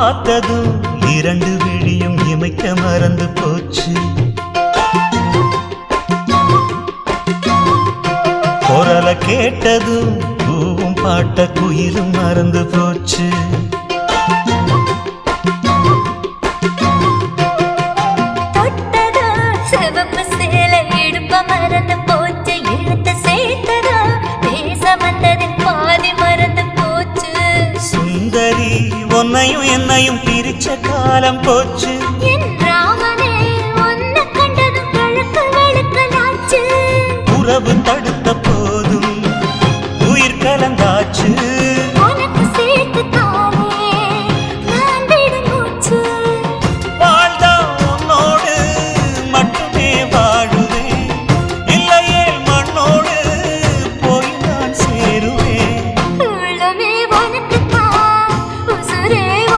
பார்த்ததும் இரண்டு விழியும் இமைக்க மறந்து போச்சு. குரலை கேட்டதும் பூவும் பாட்ட குயிலும் மறந்து போச்சு. சுந்தரி உன்னையும் என்னையும் பிரிச்ச காலம் போச்சு. உறவு தடுத்த